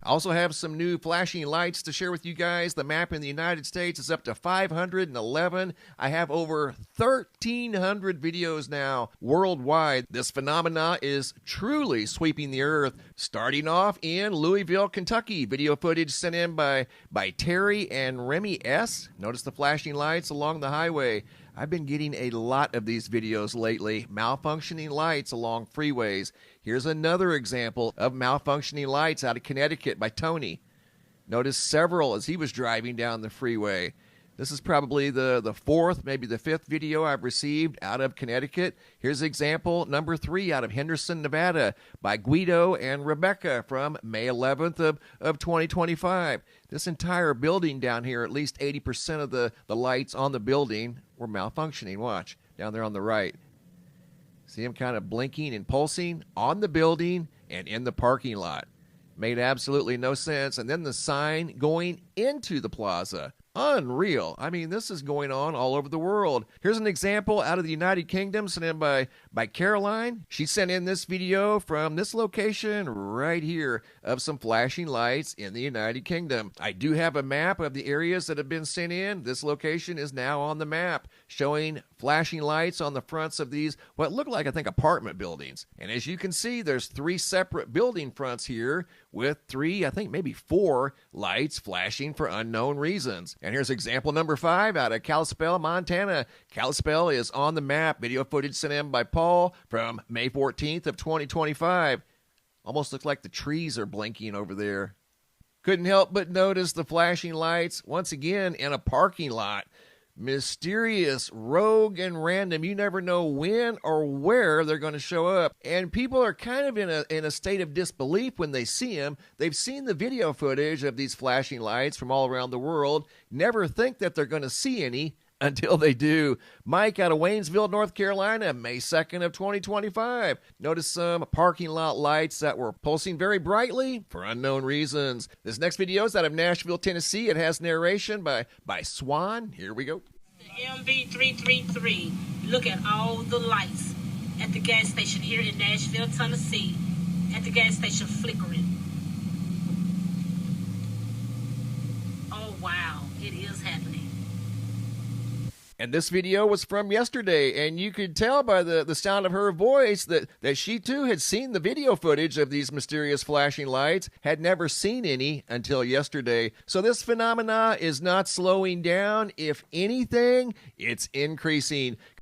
I also have some new flashing lights to share with you guys. The map in the United States is up to 511. I have over 1,300 videos now worldwide. This phenomena is truly sweeping the earth. Starting off in Louisville, Kentucky. Video footage sent in by Terry and Remy S. Notice the flashing lights along the highway. I've been getting a lot of these videos lately. Malfunctioning lights along freeways. Here's another example of malfunctioning lights out of Connecticut by Tony. Notice several as he was driving down the freeway. This is probably the fourth, maybe the fifth video I've received out of Connecticut. Here's example number 3 out of Henderson, Nevada by Guido and Rebecca from May 11th of 2025. This entire building down here, at least 80% of the lights on the building were malfunctioning. Watch, down there on the right. See them kind of blinking and pulsing on the building and in the parking lot. Made absolutely no sense. And then the sign going into the plaza. Unreal. I mean, this is going on all over the world. Here's an example out of the United Kingdom sent in by Caroline. She sent in this video from this location right here of some flashing lights in the United Kingdom. I do have a map of the areas that have been sent in. This location is now on the map, showing flashing lights on the fronts of these, what look like, I think, apartment buildings. And as you can see, there's 3 separate building fronts here with 3, I think maybe 4 lights flashing for unknown reasons. And here's example number 5 out of Kalispell, Montana. Kalispell is on the map. Video footage sent in by Paul from May 14th of 2025. Almost looks like the trees are blinking over there. Couldn't help but notice the flashing lights once again in a parking lot. Mysterious, rogue, and random. You never know when or where they're going to show up. And people are kind of in a state of disbelief when they see them. They've seen the video footage of these flashing lights from all around the world. Never think that they're going to see any until they do. Mike out of Waynesville, North Carolina, May 2nd of 2025. Notice some parking lot lights that were pulsing very brightly for unknown reasons. This next video is out of Nashville, Tennessee. It has narration by Swan. Here we go. MrMBB333. Look at all the lights at the gas station here in Nashville, Tennessee. At the gas station flickering. Oh, wow. It is happening. And this video was from yesterday, and you could tell by the sound of her voice that she too had seen the video footage of these mysterious flashing lights, had never seen any until yesterday. So this phenomena is not slowing down. If anything, it's increasing.